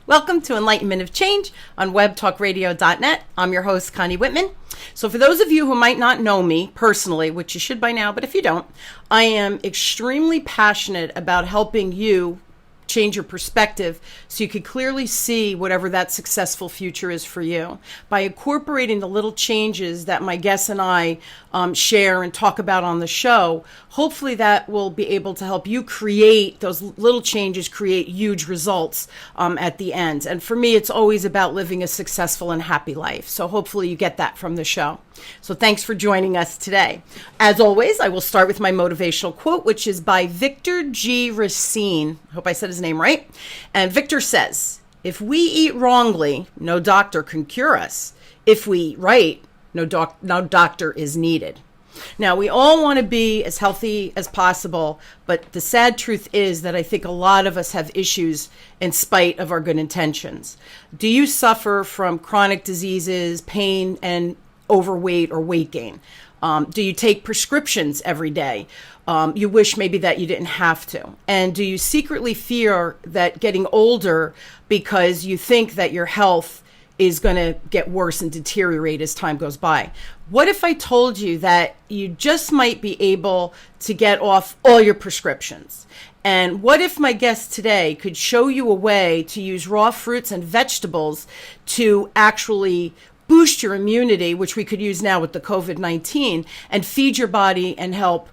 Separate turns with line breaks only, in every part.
Welcome to Enlightenment of Change on webtalkradio.net. I'm your host, Connie Whitman. So for those of you who might not know me personally, which you should by now, but if you don't, I am extremely passionate about helping you change your perspective so you could clearly see whatever that successful future is for you. By incorporating the little changes that my guests and I share and talk about on the show, hopefully that will be able to help you create those little changes, create huge results at the end. And for me, it's always about living a successful and happy life. So hopefully you get that from the show. So thanks for joining us today. As always, I will start with my motivational quote, which is by Victor G. Rocine. I hope I said his name right. And Victor says, "If we eat wrongly, no doctor can cure us. If we eat right, no doctor is needed." Now, we all want to be as healthy as possible, but the sad truth is that I think a lot of us have issues in spite of our good intentions. Do you suffer from chronic diseases, pain, and overweight or weight gain? Do you take prescriptions every day? You wish maybe that you didn't have to. And do you secretly fear that getting older because you think that your health is going to get worse and deteriorate as time goes by? What if I told you that you just might be able to get off all your prescriptions? And what if my guest today could show you a way to use raw fruits and vegetables to actually boost your immunity, which we could use now with the COVID-19, and feed your body and help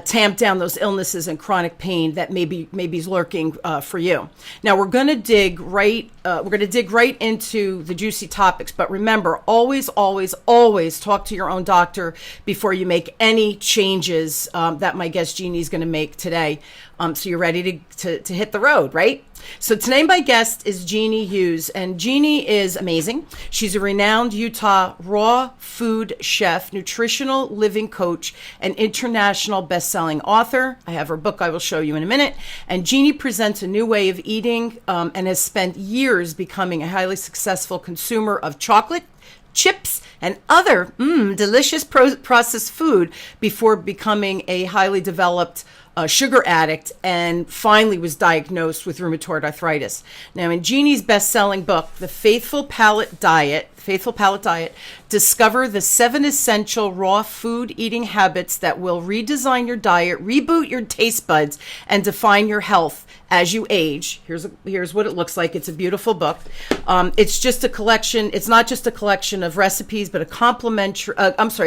tamp down those illnesses and chronic pain that maybe is lurking for you. Now we're going to dig right into the juicy topics. But remember, always talk to your own doctor before you make any changes that my guest Jeannie is going to make today. So you're ready to hit the road, right? So today my guest is Jeannie Hughes, and Jeannie is amazing. She's a renowned Utah raw food chef, nutritional living coach, and international best-selling author. I have her book I will show you in a minute. And Jeannie presents a new way of eating and has spent years becoming a highly successful consumer of chocolate, chips, and other delicious processed food before becoming a highly developed sugar addict, and finally was diagnosed with rheumatoid arthritis. Now, in Jeannie's best-selling book, The Faithful Palate Diet, discover the 7 essential raw food eating habits that will redesign your diet, reboot your taste buds, and define your health as you age. Here's what it looks like. It's a beautiful book. It's just a collection. It's not just a collection of recipes, but a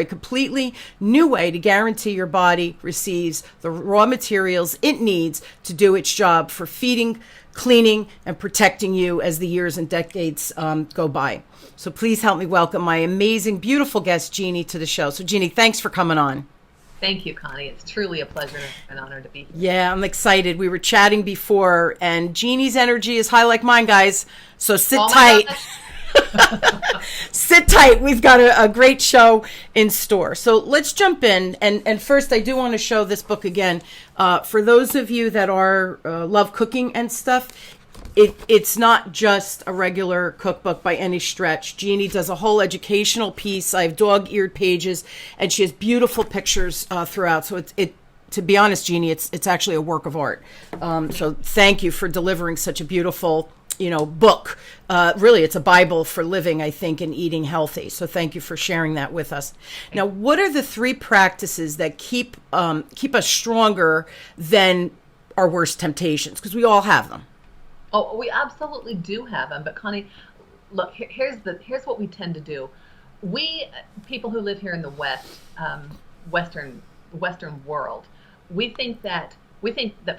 completely new way to guarantee your body receives the raw materials it needs to do its job for feeding, cleaning, and protecting you as the years and decades go by. So please help me welcome my amazing, beautiful guest, Jeannie, to the show. So Jeannie, thanks for coming on.
Thank you, Connie. It's truly a pleasure and an honor to be here.
Yeah, I'm excited. We were chatting before, and Jeannie's energy is high like mine, guys. So sit tight. Sit tight. We've got a great show in store. So let's jump in. And first, I do want to show this book again. For those of you that are love cooking and stuff, it's not just a regular cookbook by any stretch. Jeannie does a whole educational piece. I have dog-eared pages, and she has beautiful pictures throughout. So to be honest, Jeannie, it's actually a work of art. So thank you for delivering such a beautiful book. Really, it's a Bible for living, I think, and eating healthy. So thank you for sharing that with us. Now, what are the 3 practices that keep us stronger than our worst temptations? Because we all have them.
Oh, we absolutely do have them. But Connie, look, here's what we tend to do. We people who live here in the Western world, we think that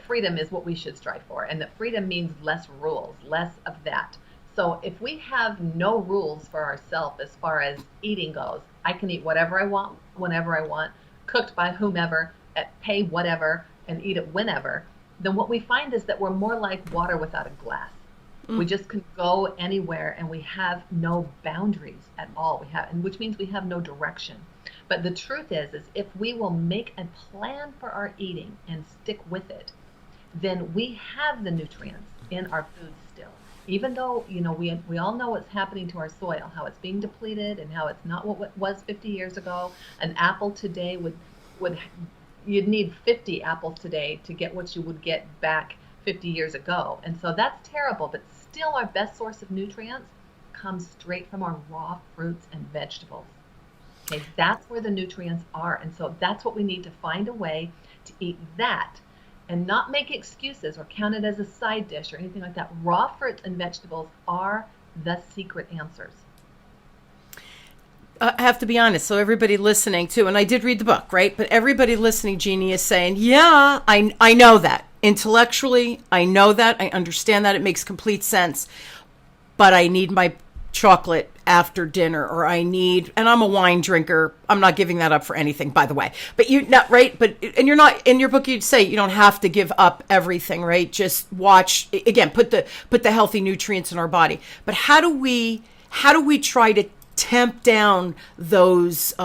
freedom is what we should strive for, and that freedom means less rules, less of that. So if we have no rules for ourselves as far as eating goes, I can eat whatever I want, whenever I want, cooked by whomever, pay whatever, and eat it whenever, then what we find is that we're more like water without a glass. We just can go anywhere, and we have no boundaries at all. Which means we have no direction. But the truth is if we will make a plan for our eating and stick with it, then we have the nutrients in our food still. Even though, we all know what's happening to our soil, how it's being depleted and how it's not what it was 50 years ago. An apple today you'd need 50 apples today to get what you would get back 50 years ago. And so that's terrible, but still our best source of nutrients comes straight from our raw fruits and vegetables. Okay, that's where the nutrients are. And so that's what we need to find a way to eat that and not make excuses or count it as a side dish or anything like that. Raw fruits and vegetables are the secret answers.
I have to be honest. So everybody listening too, and I did read the book, right? But everybody listening, Jeannie, is saying, yeah, I know that. Intellectually, I know that. I understand that. It makes complete sense. But I need my chocolate after dinner, or I need, and I'm a wine drinker. I'm not giving that up for anything, by the way. But you not right. But and you're not in your book. You'd say you don't have to give up everything, right? Just watch again. Put the healthy nutrients in our body. But how do we try to tamp down those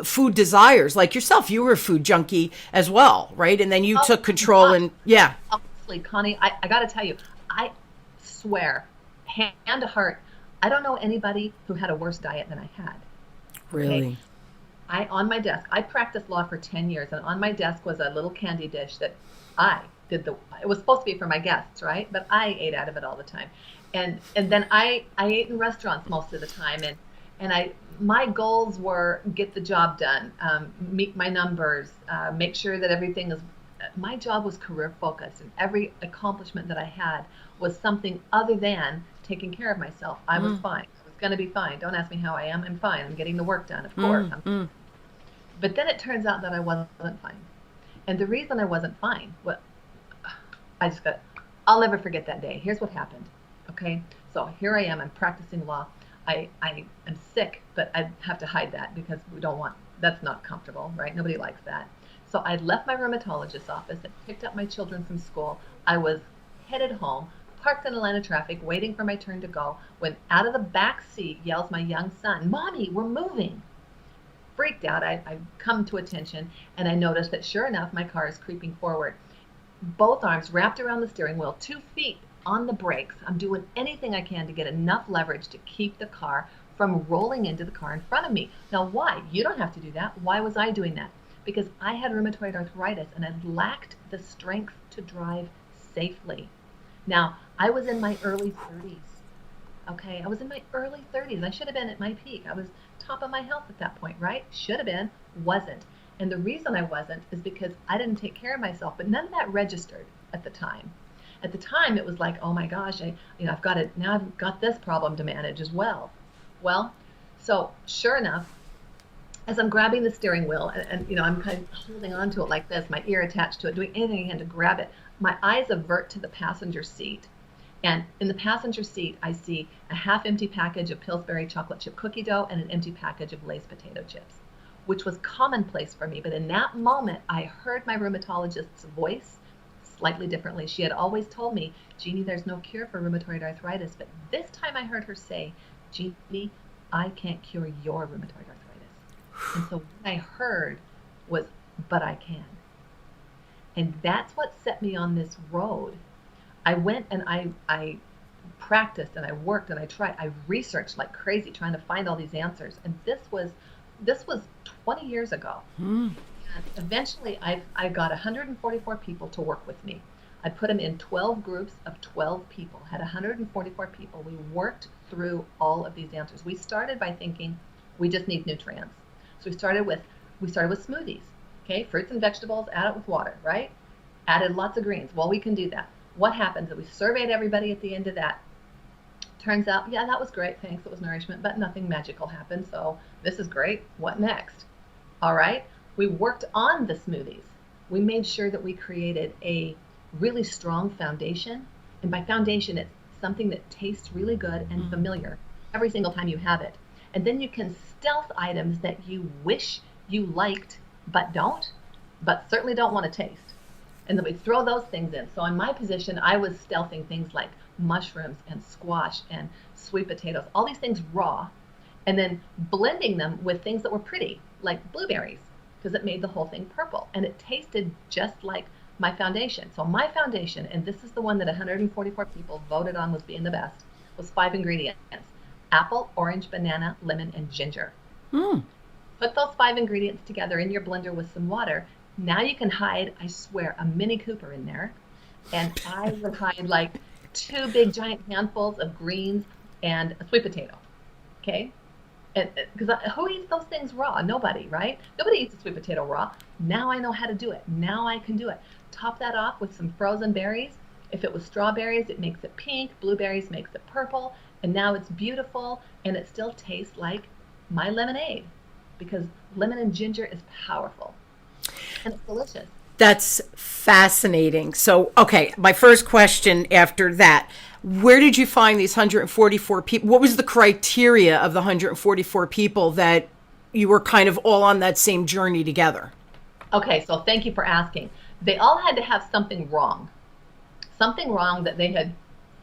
food desires? Like yourself, you were a food junkie as well, right? And then you took control and yeah.
Honestly, Connie, I got to tell you, I swear, hand to heart, I don't know anybody who had a worse diet than I had.
Really?
Okay? On my desk, I practiced law for 10 years, and on my desk was a little candy dish that I did it was supposed to be for my guests, right? But I ate out of it all the time. And then I ate in restaurants most of the time, and my goals were get the job done, meet my numbers, make sure that everything is. My job was career focused, and every accomplishment that I had was something other than taking care of myself. I was fine. I was going to be fine. Don't ask me how I am. I'm fine. I'm getting the work done, of course. But then it turns out that I wasn't fine. And the reason I wasn't fine, I'll never forget that day. Here's what happened. Okay. So here I am. I'm practicing law. I am sick, but I have to hide that because that's not comfortable, right? Nobody likes that. So I left my rheumatologist's office and picked up my children from school. I was headed home, parked in Atlanta traffic, waiting for my turn to go, when out of the back seat yells my young son, "Mommy, we're moving." Freaked out, I come to attention, and I noticed that sure enough, my car is creeping forward. Both arms wrapped around the steering wheel, 2 feet on the brakes. I'm doing anything I can to get enough leverage to keep the car from rolling into the car in front of me. Now, why? You don't have to do that. Why was I doing that? Because I had rheumatoid arthritis and I lacked the strength to drive safely. Now, I was in my early 30s. Okay, I was in my early 30s. I should have been at my peak. I was top of my health at that point, right? Should have been, wasn't. And the reason I wasn't is because I didn't take care of myself, but none of that registered at the time. At the time, it was like, oh my gosh, I've got this problem to manage as well. Well, so sure enough, as I'm grabbing the steering wheel and I'm kind of holding on to it like this, my ear attached to it, doing anything I can to grab it, my eyes avert to the passenger seat. And in the passenger seat, I see a half-empty package of Pillsbury chocolate chip cookie dough and an empty package of Lay's potato chips, which was commonplace for me. But in that moment, I heard my rheumatologist's voice slightly differently. She had always told me, "Jeannie, there's no cure for rheumatoid arthritis." But this time I heard her say, "Jeannie, I can't cure your rheumatoid arthritis." And so what I heard was, "But I can." And that's what set me on this road. I went and I practiced and I worked and I tried. I researched like crazy trying to find all these answers. And this was 20 years ago. And eventually I got 144 people to work with me. I put them in 12 groups of 12 people, had 144 people. We worked through all of these answers. We started by thinking we just need nutrients. So we started with smoothies, okay? Fruits and vegetables, add it with water, right? Added lots of greens. Well, we can do that. What happens is we surveyed everybody at the end of that. Turns out, yeah, that was great. Thanks. It was nourishment, but nothing magical happened. So this is great. What next? All right. We worked on the smoothies. We made sure that we created a really strong foundation. And by foundation, it's something that tastes really good and familiar every single time you have it. And then you can stealth items that you wish you liked, but certainly don't want to taste. And then we throw those things in. So in my position, I was stealthing things like mushrooms and squash and sweet potatoes, all these things raw, and then blending them with things that were pretty, like blueberries, because it made the whole thing purple. And it tasted just like my foundation. So my foundation, and this is the one that 144 people voted on was being the best, was 5 ingredients: apple, orange, banana, lemon, and ginger. Put those 5 ingredients together in your blender with some water. Now you can hide, I swear, a Mini Cooper in there, And I would hide like two big giant handfuls of greens and a sweet potato. Okay. And because who eats those things raw? Nobody, right? Nobody eats a sweet potato raw. Now I know how to do it. Now I can do it. Top that off with some frozen berries. If it was strawberries, it makes it pink. Blueberries makes it purple. And now it's beautiful, and it still tastes like my lemonade, because lemon and ginger is powerful, and it's delicious.
That's fascinating. So, okay, my first question after that, where did you find these 144 people? What was the criteria of the 144 people that you were kind of all on that same journey together?
Okay, so thank you for asking. They all had to have something wrong that they had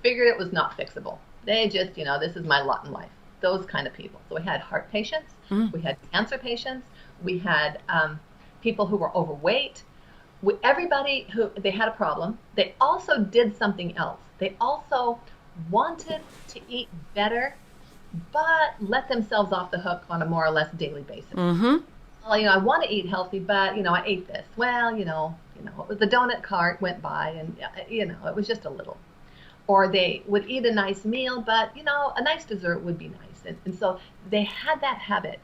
figured it was not fixable. They just, this is my lot in life. Those kind of people. So we had heart patients, we had cancer patients, we had people who were overweight. Everybody who they had a problem. They also did something else. They also wanted to eat better, but let themselves off the hook on a more or less daily basis.
Mm-hmm.
Well, I want to eat healthy, but I ate this. Well, it was the donut cart went by, and it was just a little. Or they would eat a nice meal, but a nice dessert would be nice. And so they had that habit.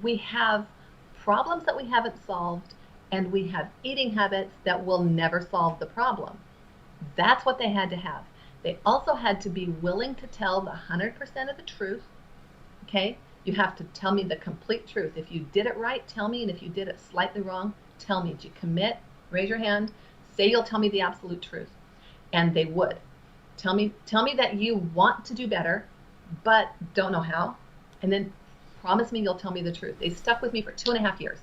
We have problems that we haven't solved, and we have eating habits that will never solve the problem. That's what they had to have. They also had to be willing to tell the 100% of the truth. Okay? You have to tell me the complete truth. If you did it right, tell me, and if you did it slightly wrong, tell me. Did you commit? Raise your hand. Say you'll tell me the absolute truth. And they would. Tell me that you want to do better, but don't know how. And then promise me you'll tell me the truth. They stuck with me for 2.5 years.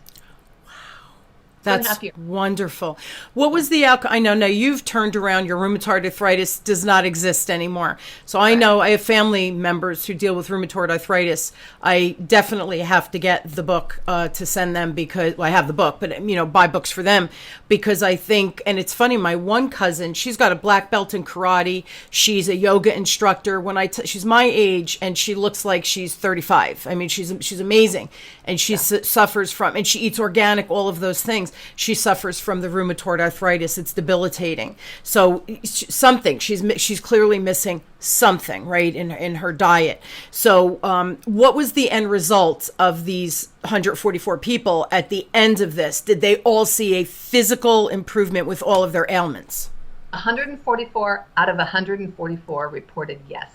That's wonderful. What was the outcome? I know now you've turned around. Your rheumatoid arthritis does not exist anymore. So I know I have family members who deal with rheumatoid arthritis. I definitely have to get the book to send them, because I have the book, but buy books for them, because I think, and it's funny, my one cousin, she's got a black belt in karate. She's a yoga instructor. She's my age, and she looks like she's 35. I mean, she's amazing, and she suffers from, and she eats organic, all of those things. She suffers from the rheumatoid arthritis. It's debilitating. So something, she's clearly missing something, right, in her diet. So what was the end result of these 144 people at the end of this? Did they all see a physical improvement with all of their ailments?
144 out of 144 reported yes.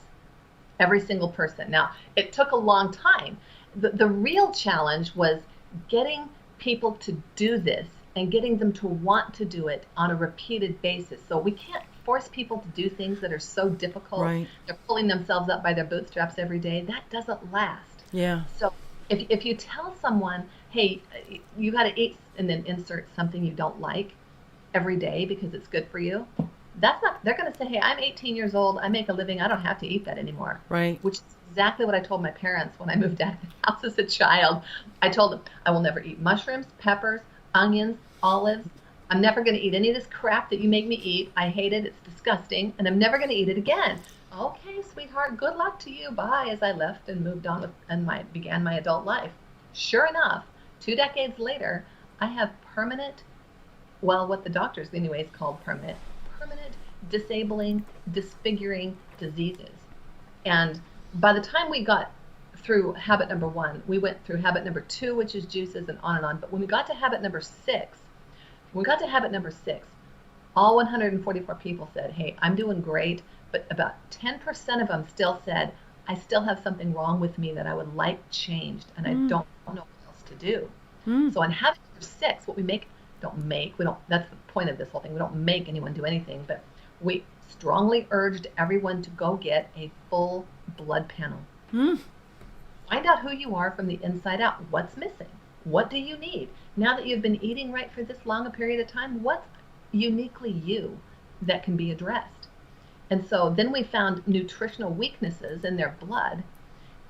Every single person. Now, it took a long time. The real challenge was getting people to do this and getting them to want to do it on a repeated basis. So we can't force people to do things that are so difficult.
Right.
They're pulling themselves up by their bootstraps every day. That doesn't last.
Yeah.
So if you tell someone, hey, you got to eat, and then insert something you don't like every day because it's good for you, they're going to say, hey, I'm 18 years old. I make a living. I don't have to eat that anymore.
Right.
Which is exactly what I told my parents when I moved out of the house as a child. I told them, I will never eat mushrooms, peppers, onions, olives. I'm never going to eat any of this crap that you make me eat. I hate it. It's disgusting. And I'm never going to eat it again. Okay, sweetheart, good luck to you. Bye, as I left and moved on began my adult life. Sure enough, 2 decades later, I have what the doctors anyways called permanent disabling, disfiguring diseases. And by the time we got through habit number 1, we went through habit number 2, which is juices, and on and on. But when we got to habit number 6, all 144 people said, hey, I'm doing great, but about 10% of them still said, I still have something wrong with me that I would like changed, and I don't know what else to do. So on habit number 6, what we that's the point of this whole thing. We don't make anyone do anything, but we strongly urged everyone to go get a full blood panel. Find out who you are from the inside out. What's missing? What do you need? Now that you've been eating right for this long a period of time, what's uniquely you that can be addressed? And so then we found nutritional weaknesses in their blood,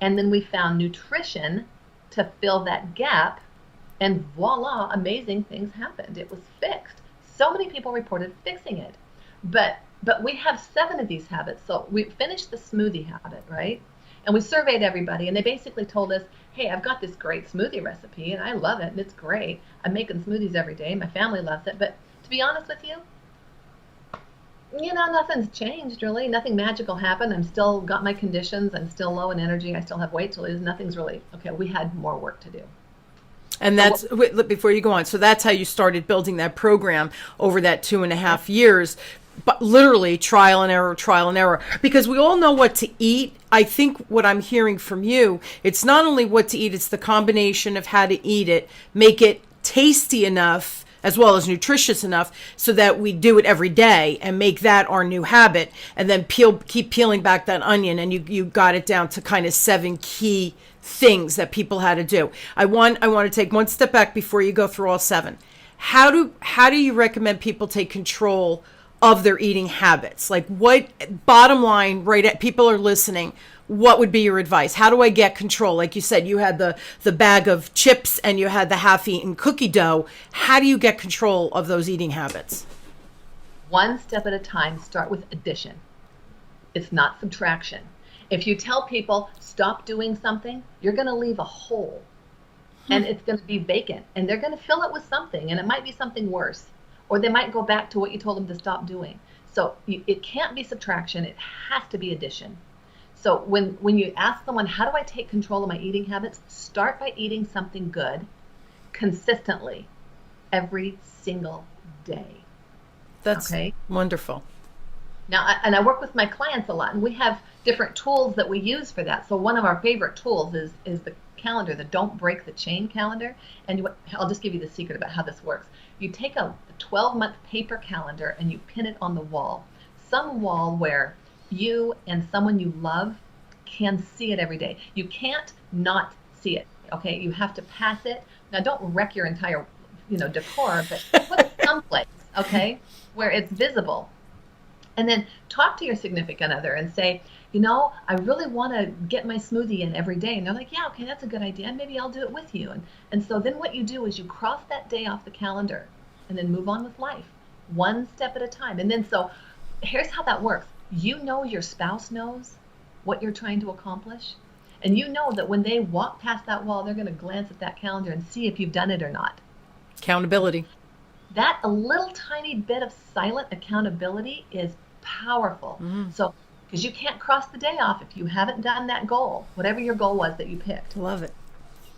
and then we found nutrition to fill that gap, and voila, amazing things happened. It was fixed. So many people reported fixing it. But we have 7 of these habits. So we finished the smoothie habit, right? And we surveyed everybody, and they basically told us, hey, I've got this great smoothie recipe, and I love it, and it's great. I'm making smoothies every day. My family loves it. But to be honest with you, Nothing's changed really. Nothing magical happened. I'm still got my conditions. I'm still low in energy. I still have weight to lose. Nothing's really, okay, we had more work to do.
And that's, wait, before you go on, so that's how you started building that program over that 2.5 years, but literally trial and error, because we all know what to eat. I think what I'm hearing from you, it's not only what to eat, it's the combination of how to eat it, make it tasty enough as well as nutritious enough so that we do it every day and make that our new habit, and then keep peeling back that onion, and you got it down to kind of 7 key things that people had to do. I want to take one step back before you go through all 7. How do you recommend people take control of their eating habits? Like, what, bottom line, right at people are listening, what would be your advice? How do I get control? Like you said, you had the bag of chips and you had the half-eaten cookie dough. How do you get control of those eating habits?
One step at a time. Start with addition. It's not subtraction. If you tell people stop doing something, you're going to leave a hole, and it's going to be vacant, and they're going to fill it with something, and it might be something worse, or they might go back to what you told them to stop doing. So it can't be subtraction. It has to be addition. So when you ask someone, how do I take control of my eating habits? Start by eating something good consistently every single day.
That's
okay?
Wonderful.
Now, I work with my clients a lot, and we have different tools that we use for that. So one of our favorite tools is the calendar, the Don't Break the Chain calendar. And I'll just give you the secret about how this works. You take a 12-month paper calendar and you pin it on the wall. Some wall where you and someone you love can see it every day. You can't not see it, okay? You have to pass it. Now, don't wreck your entire, decor, but put it someplace, okay, where it's visible. And then talk to your significant other and say, I really want to get my smoothie in every day. And they're like, yeah, okay, that's a good idea. Maybe I'll do it with you. And so then what you do is you cross that day off the calendar and then move on with life, one step at a time. And then so here's how that works. Your spouse knows what you're trying to accomplish. And you know that when they walk past that wall, they're going to glance at that calendar and see if you've done it or not.
Accountability.
That a little tiny bit of silent accountability is powerful. Mm-hmm. So, because you can't cross the day off if you haven't done that goal, whatever your goal was that you picked.
Love it.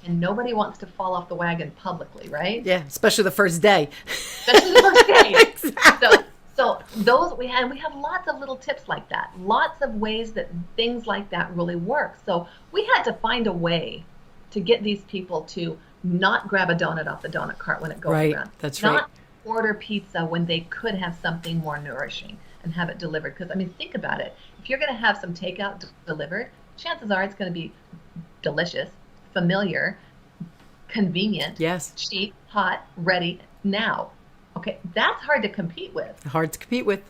And nobody wants to fall off the wagon publicly, right?
Yeah, especially the first day.
Especially the first day.
Exactly.
So those we have lots of little tips like that, lots of ways that things like that really work. So we had to find a way to get these people to not grab a donut off the donut cart when it goes
right.
around.
That's
not
right.
Order pizza when they could have something more nourishing and have it delivered. Because think about it. If you're going to have some takeout delivered, chances are it's going to be delicious, familiar, convenient,
yes,
cheap, hot, ready now. Okay, that's hard to compete with.
Hard to compete with.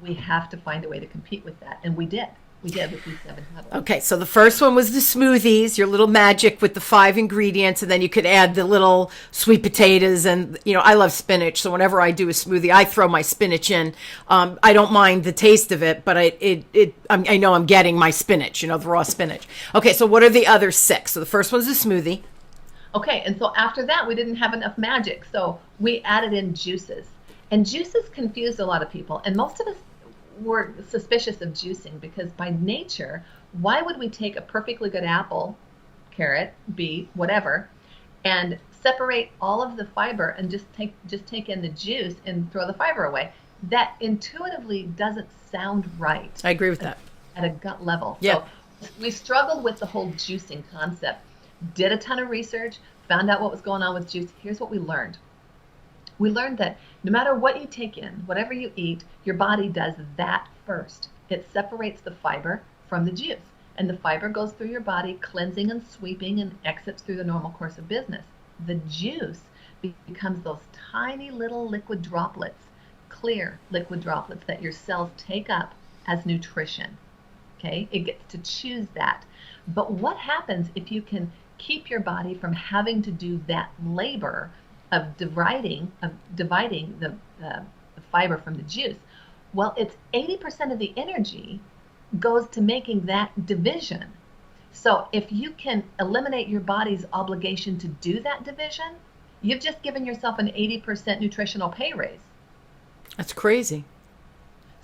We have to find a way to compete with that, and we did. We did with these 7 habits.
Okay, so the first one was the smoothies, your little magic with the 5 ingredients, and then you could add the little sweet potatoes, and I love spinach, so whenever I do a smoothie, I throw my spinach in. I don't mind the taste of it, but I know I'm getting my spinach, the raw spinach. Okay, so what are the other 6? So the first one's a smoothie.
Okay, and so after that, we didn't have enough magic, so we added in juices. And juices confused a lot of people, and most of us were suspicious of juicing because by nature, why would we take a perfectly good apple, carrot, beet, whatever, and separate all of the fiber and just take in the juice and throw the fiber away? That intuitively doesn't sound right.
I agree with that.
At a gut level.
Yeah.
So we struggled with the whole juicing concept. Did a ton of research, found out what was going on with juice. Here's what we learned. We learned that no matter what you take in, whatever you eat, your body does that first. It separates the fiber from the juice. And the fiber goes through your body, cleansing and sweeping, and exits through the normal course of business. The juice becomes those tiny little liquid droplets, clear liquid droplets that your cells take up as nutrition. Okay? It gets to choose that. But what happens if you can keep your body from having to do that labor of dividing the fiber from the juice? Well, it's 80% of the energy goes to making that division. So if you can eliminate your body's obligation to do that division, you've just given yourself an 80% nutritional pay raise.
That's crazy.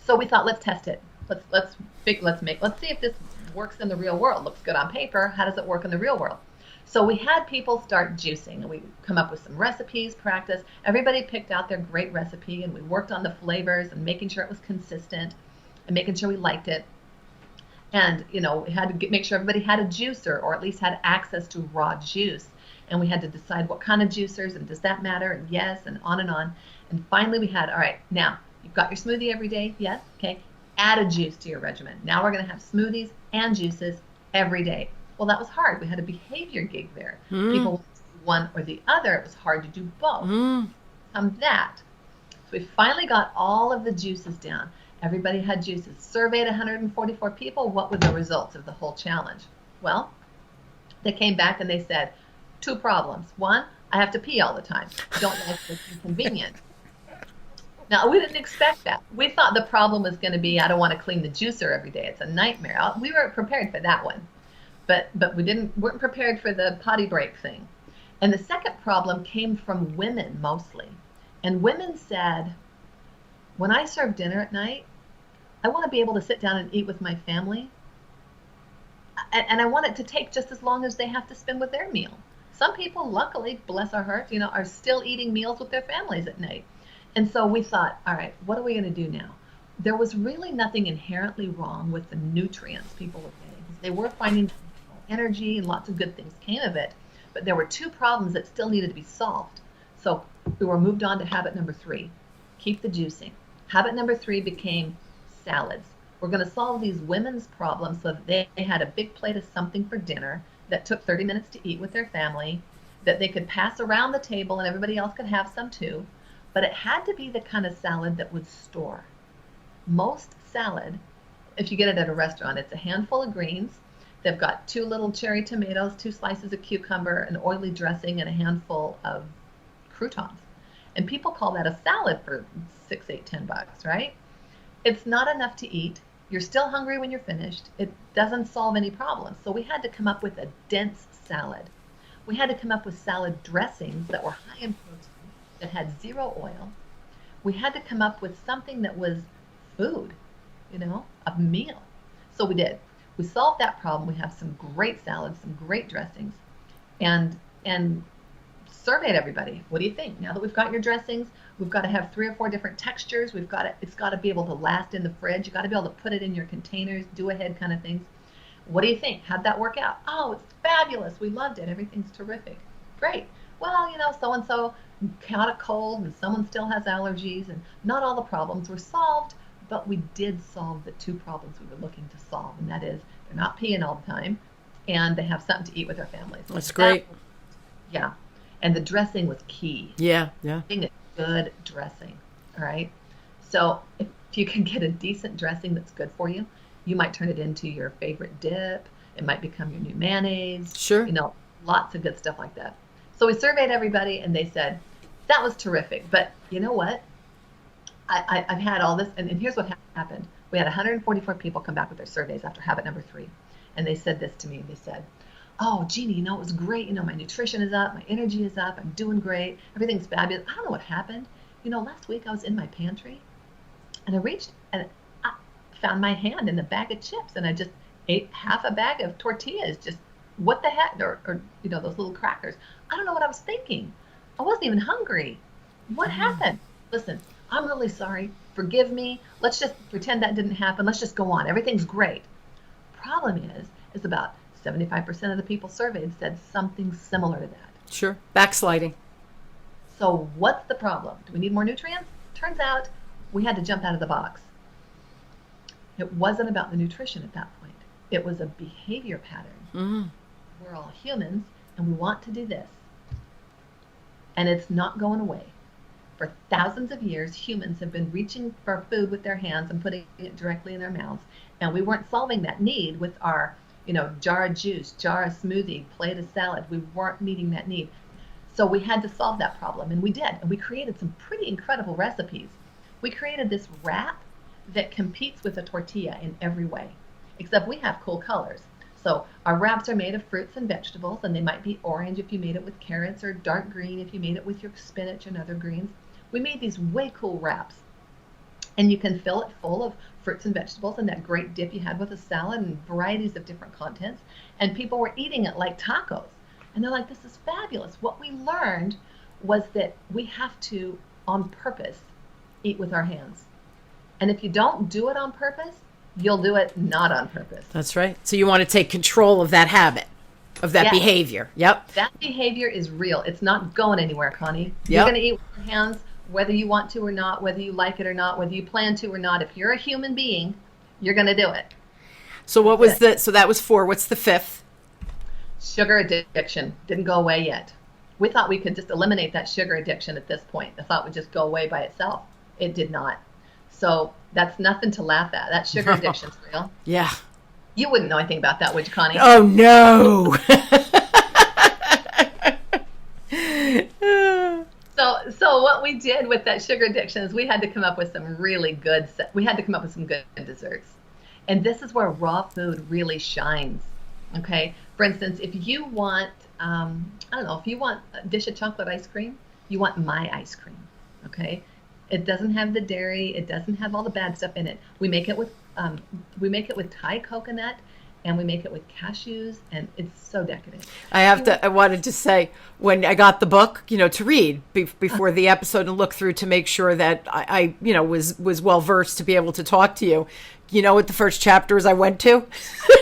So we thought, let's test it. Let's see if this works in the real world. Looks good on paper. How does it work in the real world? So we had people start juicing, and we come up with some recipes, practice. Everybody picked out their great recipe, and we worked on the flavors and making sure it was consistent and making sure we liked it. And, we had to make sure everybody had a juicer, or at least had access to raw juice. And we had to decide what kind of juicers, and does that matter? And yes, and on and on. And finally we had, all right, now you've got your smoothie every day. Yes. Okay. Add a juice to your regimen. Now we're going to have smoothies and juices every day. Well, that was hard. We had a behavior gig there. People wanted to do one or the other. It was hard to do both. That. So we finally got all of the juices down. Everybody had juices. Surveyed 144 people. What were the results of the whole challenge? Well, they came back and they said, 2 problems. 1, I have to pee all the time. Don't like this inconvenient. Now, we didn't expect that. We thought the problem was going to be, I don't want to clean the juicer every day. It's a nightmare. We weren't prepared for that one. But we weren't prepared for the potty break thing. And the second problem came from women mostly. And women said, when I serve dinner at night, I want to be able to sit down and eat with my family. And I want it to take just as long as they have to spend with their meal. Some people, luckily, bless our hearts, are still eating meals with their families at night. And so we thought, all right, what are we going to do now? There was really nothing inherently wrong with the nutrients people were getting. They were finding energy, and lots of good things came of it. But there were 2 problems that still needed to be solved. So we were moved on to habit number 3, keep the juicing. Habit number 3 became salads. We're going to solve these women's problems so that they had a big plate of something for dinner that took 30 minutes to eat with their family, that they could pass around the table and everybody else could have some too. But it had to be the kind of salad that would store. Most salad, if you get it at a restaurant, it's a handful of greens. They've got 2 little cherry tomatoes, 2 slices of cucumber, an oily dressing, and a handful of croutons. And people call that a salad for $6, $8, $10, right? It's not enough to eat. You're still hungry when you're finished. It doesn't solve any problems. So we had to come up with a dense salad. We had to come up with salad dressings that were high in protein, that had 0 oil. We had to come up with something that was food, a meal. So we did. We solved that problem. We have some great salads, some great dressings, and surveyed everybody. What do you think? Now that we've got your dressings, we've got to have 3 or 4 different textures. It's got to be able to last in the fridge. You've got to be able to put it in your containers, do ahead kind of things. What do you think? How'd that work out? Oh, it's fabulous. We loved it. Everything's terrific. Great. Well, so-and-so caught a cold and someone still has allergies, and not all the problems were solved, but we did solve the 2 problems we were looking to solve, and that is they're not peeing all the time, and they have something to eat with their families.
That's great.
Yeah. And the dressing was key.
Yeah.
Getting a good dressing, all right? So if you can get a decent dressing that's good for you, you might turn it into your favorite dip. It might become your new mayonnaise.
Sure.
Lots of good stuff like that. So we surveyed everybody, and they said, that was terrific. But you know what? I've had all this, and here's what happened. We had 144 people come back with their surveys after habit number 3. And they said this to me. They said, oh, Jeannie, it was great. My nutrition is up. My energy is up. I'm doing great. Everything's fabulous. I don't know what happened. Last week I was in my pantry, and I reached, and I found my hand in a bag of chips, and I just ate half a bag of tortillas. Just what the heck? Or those little crackers. I don't know what I was thinking. I wasn't even hungry. What happened? Listen, I'm really sorry. Forgive me. Let's just pretend that didn't happen. Let's just go on. Everything's great. Problem is about 75% of the people surveyed said something similar to that.
Sure. Backsliding.
So what's the problem? Do we need more nutrients? Turns out we had to jump out of the box. It wasn't about the nutrition at that point. It was a behavior pattern. We're all humans, and we want to do this. And it's not going away. For thousands of years, humans have been reaching for food with their hands and putting it directly in their mouths. And we weren't solving that need with our, jar of juice, jar of smoothie, plate of salad. We weren't meeting that need. So we had to solve that problem, and we did. And we created some pretty incredible recipes. We created this wrap that competes with a tortilla in every way, except we have cool colors. So our wraps are made of fruits and vegetables, and they might be orange if you made it with carrots, or dark green if you made it with your spinach and other greens. We made these way cool wraps. And you can fill it full of fruits and vegetables and that great dip you had with a salad and varieties of different contents. And people were eating it like tacos. And they're like, this is fabulous. What we learned was that we have to, on purpose, eat with our hands. And if you don't do it on purpose, you'll do it not on purpose.
That's right. So you want to take control of that habit, of that behavior. Yep.
That behavior is real. It's not going anywhere, Connie.
Yep.
You're going to eat with your hands, whether you want to or not, whether you like it or not, whether you plan to or not. If you're a human being, you're going to do it.
So what was so that was 4. What's the 5th?
Sugar addiction. Didn't go away yet. We thought we could just eliminate that sugar addiction at this point. I thought it would just go away by itself. It did not. So that's nothing to laugh at. That sugar addiction's real.
Yeah.
You wouldn't know anything about that, would you, Connie?
Oh, no.
So what we did with that sugar addiction is we had to come up with some really good, desserts. And this is where raw food really shines. Okay. For instance, if you want, if you want a dish of chocolate ice cream, you want my ice cream. Okay. It doesn't have the dairy. It doesn't have all the bad stuff in it. We make it with Thai coconut, and we make it with cashews, and it's so decadent.
I wanted to say, when I got the book, to read before the episode and look through to make sure that I was well versed to be able to talk to you. You know what the first chapters I went to?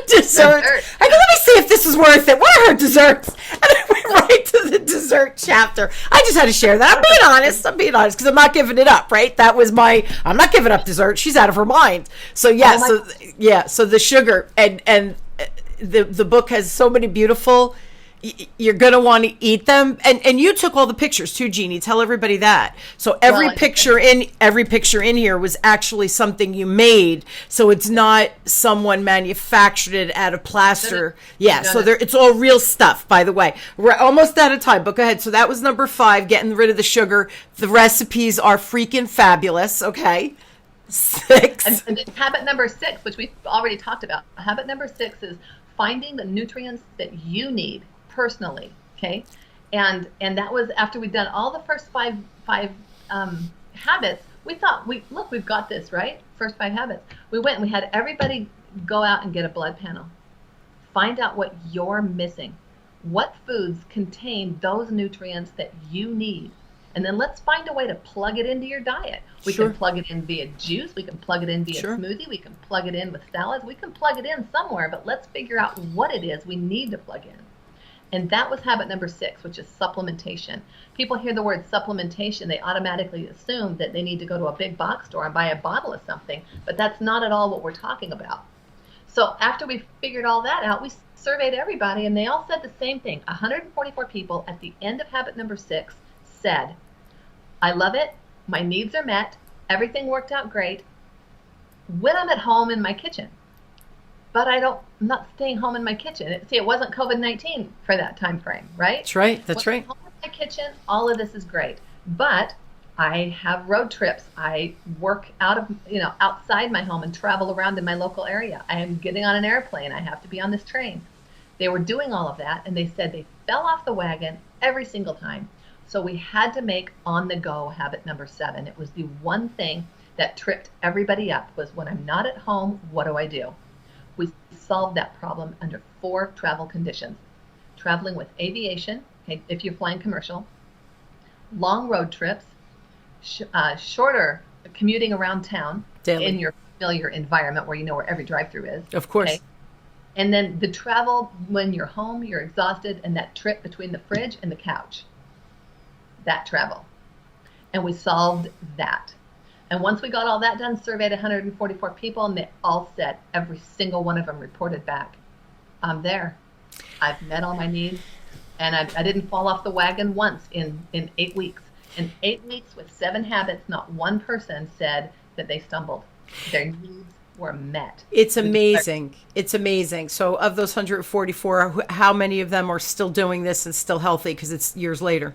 Desserts. I go, let me see if this is worth it. What are her desserts? And I went right to the dessert chapter. I just had to share that. I'm being honest, because I'm not giving it up, right? I'm not giving up dessert. She's out of her mind. So so the sugar and the book has so many beautiful. You're going to want to eat them. And you took all the pictures too, Jeannie. Tell everybody that. So every picture in here was actually something you made. So it's not someone manufactured it out of plaster. It's all real stuff, by the way. We're almost out of time, but go ahead. So that was number 5, getting rid of the sugar. The recipes are freaking fabulous. Okay. 6.
And then habit number 6, which we've already talked about. Habit number 6 is finding the nutrients that you need personally, okay, and that was after we'd done all the first five habits. We thought, we've got this, right? First 5 habits. We went and we had everybody go out and get a blood panel, find out what you're missing, what foods contain those nutrients that you need, and then let's find a way to plug it into your diet. We can plug it in via juice, we can plug it in via smoothie, we can plug it in with salads, we can plug it in somewhere, but let's figure out what it is we need to plug in. And that was habit number 6, which is supplementation. People hear the word supplementation, they automatically assume that they need to go to a big box store and buy a bottle of something, but that's not at all what we're talking about. So after we figured all that out, we surveyed everybody, and they all said the same thing. 144 people at the end of habit number 6 said, I love it, my needs are met, everything worked out great when I'm at home in my kitchen. But I'm not staying home in my kitchen. It wasn't COVID-19 for that time frame, right?
That's right. That's right.
Home in my kitchen, all of this is great. But I have road trips. I work outside my home and travel around in my local area. I am getting on an airplane. I have to be on this train. They were doing all of that, and they said they fell off the wagon every single time. So we had to make on-the-go habit number 7. It was the one thing that tripped everybody up, was when I'm not at home, what do I do? We solved that problem under 4 travel conditions. Traveling with aviation, okay, if you're flying commercial, long road trips, shorter commuting around town
daily
in your familiar environment where you know where every drive-through is.
Of course. Okay?
And then the travel when you're home, you're exhausted, and that trip between the fridge and the couch. That travel. And we solved that. And once we got all that done, surveyed 144 people, and they all said, every single one of them reported back, I'm there. I've met all my needs, and I didn't fall off the wagon once in 8 weeks. In 8 weeks with 7 habits, not one person said that they stumbled. Their needs were met.
It's amazing. It's amazing. So of those 144, how many of them are still doing this and still healthy, because it's years later?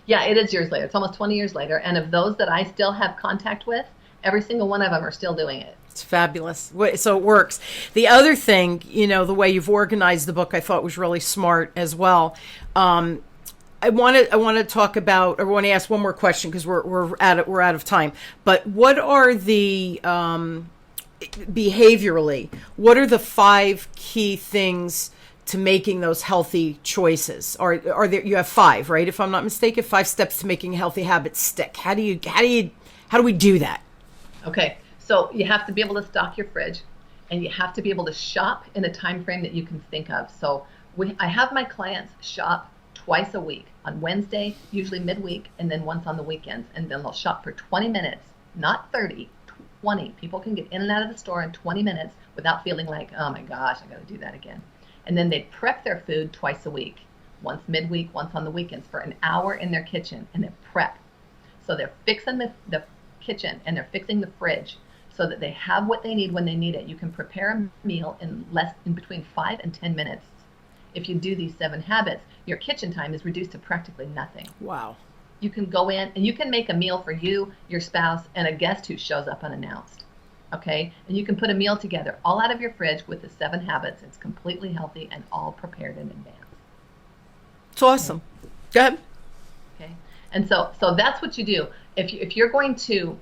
Yeah, it is years later. It's almost 20 years later. And of those that I still have contact with, every single one of them are still doing it.
It's fabulous. So it works. The other thing, the way you've organized the book, I thought was really smart as well. want to talk about, or want to ask one more question because we're out of time. But what are the behaviorally? What are the 5 key things to making those healthy choices? Are there? You have 5, right? If I'm not mistaken, 5 steps to making healthy habits stick. How do we do that?
Okay, so you have to be able to stock your fridge, and you have to be able to shop in a time frame that you can think of. So I have my clients shop twice a week, on Wednesday, usually midweek, and then once on the weekends. And then they'll shop for 20 minutes, not 30, 20. People can get in and out of the store in 20 minutes without feeling like, oh my gosh, I got to do that again. And then they prep their food twice a week, once midweek, once on the weekends, for an hour in their kitchen, and they prep. So they're fixing the kitchen, and they're fixing the fridge so that they have what they need when they need it. You can prepare a meal in between 5 and 10 minutes. If you do these 7 habits, your kitchen time is reduced to practically nothing.
Wow.
You can go in and you can make a meal for you, your spouse, and a guest who shows up unannounced. Okay? And you can put a meal together all out of your fridge with the 7 habits. It's completely healthy and all prepared in advance.
It's awesome. Go ahead.
Okay? And so that's what you do. If you want to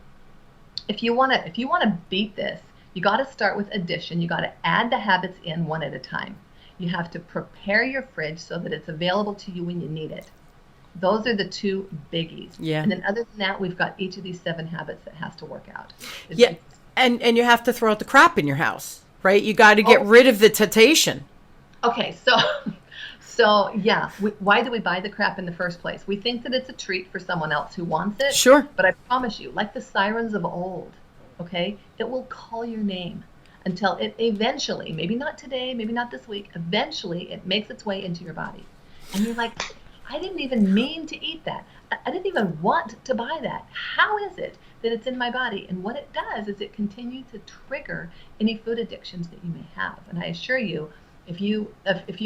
beat this, you got to start with addition. You got to add the habits in one at a time. You have to prepare your fridge so that it's available to you when you need it. Those are the 2 biggies.
Yeah.
And then other than that, we've got each of these 7 habits that has to work out.
Yeah. And you have to throw out the crap in your house, right? You got to get rid of the temptation.
Okay. So yeah, why do we buy the crap in the first place? We think that it's a treat for someone else who wants it.
Sure.
But I promise you, like the sirens of old, okay, it will call your name until it eventually, maybe not today, maybe not this week, eventually it makes its way into your body. And you're like, I didn't even mean to eat that. I didn't even want to buy that. How is it that it's in my body? And what it does is it continues to trigger any food addictions that you may have. And I assure you, if you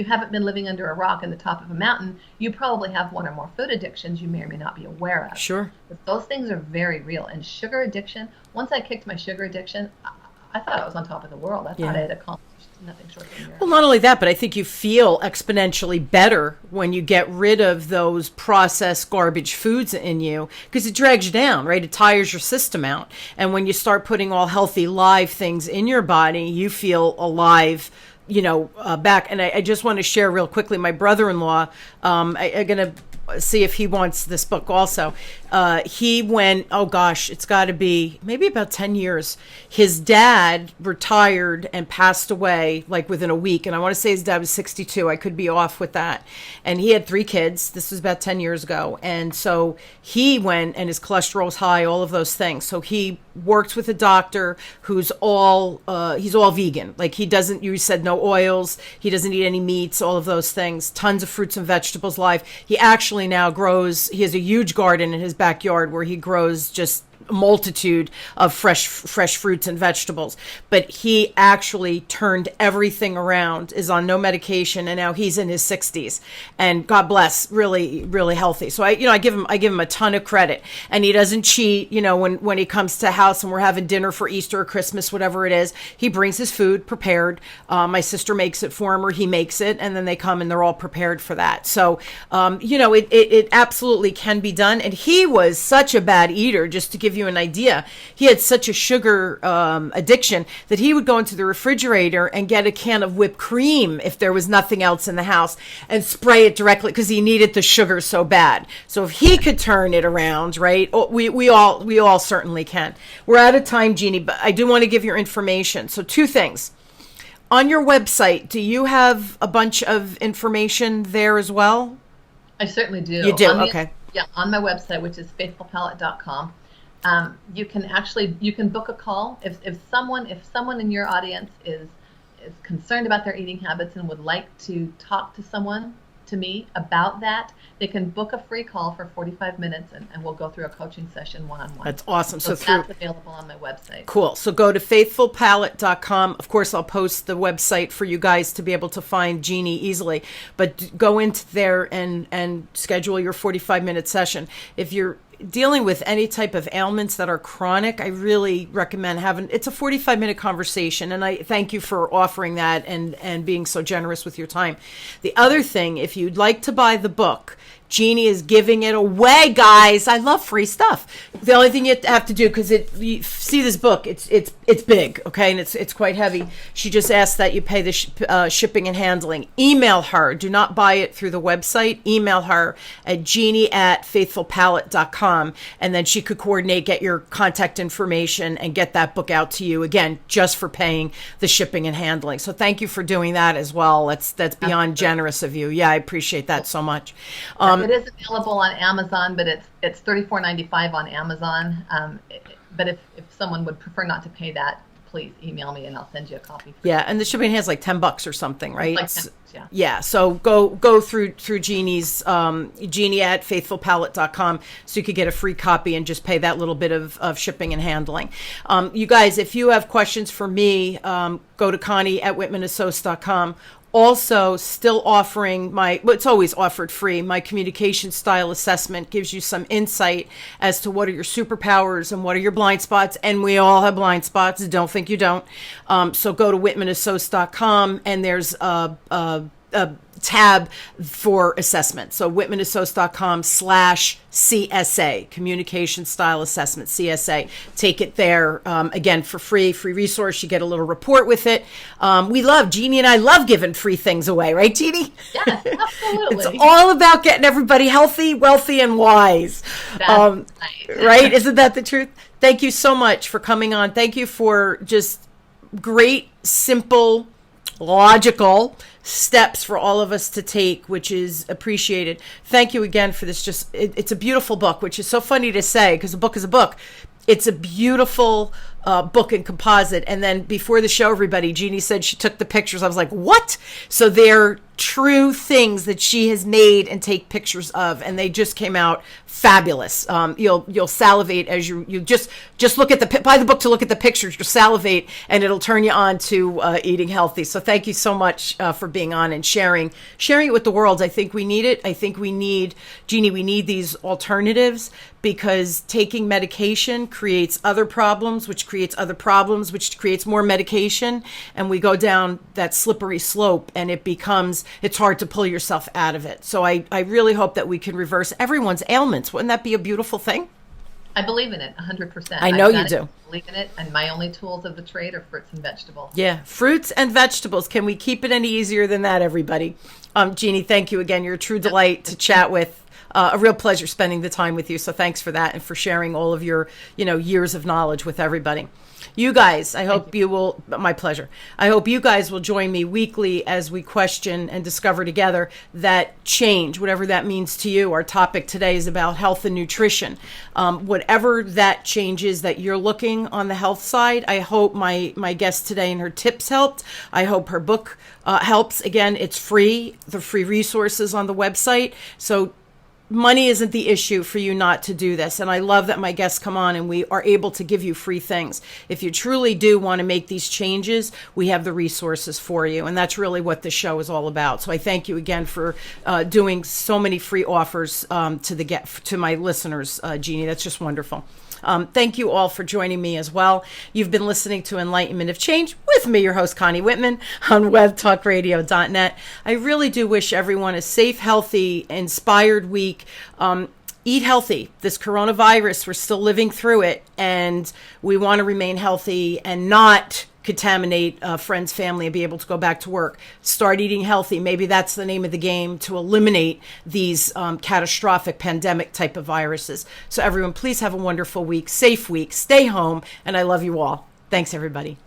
haven't been living under a rock in the top of a mountain, you probably have one or more food addictions you may or may not be aware of.
Sure.
But those things are very real. And sugar addiction, once I kicked my sugar addiction, I thought I was on top of the world. I thought I had accomplished nothing short of a miracle.
Well, not only that, but I think you feel exponentially better when you get rid of those processed garbage foods in you, because it drags you down, right? It tires your system out. And when you start putting all healthy, live things in your body, you feel alive, back. And I just want to share real quickly, my brother-in-law, I'm going to see if he wants this book also. He went, oh gosh, it's got to be maybe about 10 years. His dad retired and passed away like within a week. And I want to say his dad was 62. I could be off with that. And he had 3 kids. This was about 10 years ago. And so he went, and his cholesterol's high, all of those things. So he worked with a doctor who's he's all vegan. Like you said, no oils. He doesn't eat any meats, all of those things. Tons of fruits and vegetables live. He actually now he has a huge garden in his backyard where he grows just a multitude of fresh fruits and vegetables. But he actually turned everything around, is on no medication, and now he's in his 60s. And God bless, really, really healthy. So I give him a ton of credit. And he doesn't cheat, when he comes to house and we're having dinner for Easter or Christmas, whatever it is, he brings his food prepared. My sister makes it for him, or he makes it, and then they come and they're all prepared for that. So, it absolutely can be done. And he was such a bad eater, just to give you an idea. He had such a sugar addiction that he would go into the refrigerator and get a can of whipped cream if there was nothing else in the house and spray it directly because he needed the sugar so bad. So if he could turn it around, right, we all certainly can. We're out of time, Jeannie, but I do want to give your information. So 2 things. On your website, do you have a bunch of information there as well?
I certainly do.
You do? Okay.
Yeah, on my website, which is faithfulpalate.com. You can book a call if someone in your audience is concerned about their eating habits and would like to talk to me about that. They can book a free call for 45 minutes and we'll go through a coaching session one-on-one.
That's awesome.
So that's available on my website.
Cool. So go to faithfulpalate.com. Of course, I'll post the website for you guys to be able to find Jeannie easily, but go into there and schedule your 45-minute session. If you're dealing with any type of ailments that are chronic, I really recommend it's a 45-minute conversation. And I thank you for offering that and being so generous with your time. The other thing, if you'd like to buy the book, Jeannie is giving it away, guys. I love free stuff. The only thing you have to do, because you see this book, it's big, okay, and it's quite heavy. She just asked that you pay the shipping and handling. Email her. Do not buy it through the website. Email her at Jeannie@faithfulpalate.com, and then she could coordinate, get your contact information, and get that book out to you, again, just for paying the shipping and handling. So thank you for doing that as well. That's beyond generous of you. Yeah, I appreciate that so much.
It is available on Amazon, but it's $34.95 on Amazon. But if someone would prefer not to pay that, please email me and I'll send you a copy.
Yeah, and the shipping has like $10 or something, right?
Like 10, yeah.
Yeah, so go through Jeannie's Jeannie@faithfulpalate.com so you could get a free copy and just pay that little bit of shipping and handling. You guys, if you have questions for me, go to Connie@WhitmanAssociates.com. Also, still offering it's always offered free, my communication style assessment gives you some insight as to what are your superpowers and what are your blind spots. And we all have blind spots. Don't think you don't. So go to WhitmanAssociates.com, and there's a tab for assessment. So WhitmanAssociates.com/CSA, communication style assessment, CSA. Take it there, again, for free resource. You get a little report with it. Jeannie and I love giving free things away, right, Jeannie?
Yes, absolutely.
It's all about getting everybody healthy, wealthy, and wise.
That's right.
Right? Isn't that the truth? Thank you so much for coming on. Thank you for just great, simple, logical steps for all of us to take, which is appreciated. Thank you again for this. It's a beautiful book, which is so funny to say because a book is a book. It's a beautiful book in composite. And then before the show, everybody, Jeannie said she took the pictures. I was like, what? So they're true things that she has made and take pictures of, and they just came out fabulous. You'll salivate as you just look at buy the book to look at the pictures. You'll salivate, and it'll turn you on to eating healthy. So thank you so much for being on and sharing it with the world. I think we need it. I think we need, Jeannie, we need these alternatives, because taking medication creates other problems, which creates other problems, which creates more medication, and we go down that slippery slope, and it's hard to pull yourself out of it. So I really hope that we can reverse everyone's ailments. Wouldn't that be a beautiful thing?
I believe in it 100%.
I know you do.
I believe in it, and my only tools of the trade are fruits and vegetables.
Yeah, fruits and vegetables. Can we keep it any easier than that, everybody? Jeannie, thank you again. You're a true delight to chat with. A real pleasure spending the time with you. So thanks for that and for sharing all of your, years of knowledge with everybody. You guys, I hope you will, my pleasure. I hope you guys will join me weekly as we question and discover together that change, whatever that means to you. Our topic today is about health and nutrition. Whatever that change is that you're looking on the health side, I hope my guest today and her tips helped. I hope her book helps. Again, it's free, the free resources on the website. So money isn't the issue for you not to do this. And I love that my guests come on and we are able to give you free things. If you truly do want to make these changes, we have the resources for you. And that's really what this show is all about. So I thank you again for doing so many free offers to my listeners, Jeannie. That's just wonderful. Thank you all for joining me as well. You've been listening to Enlightenment of Change with me, your host, Connie Whitman, on webtalkradio.net. I really do wish everyone a safe, healthy, inspired week. Eat healthy. This coronavirus, we're still living through it, and we want to remain healthy and not contaminate friends, family, and be able to go back to work. Start eating healthy. Maybe that's the name of the game to eliminate these catastrophic pandemic type of viruses. So everyone, please have a wonderful week, safe week, stay home, and I love you all. Thanks, everybody.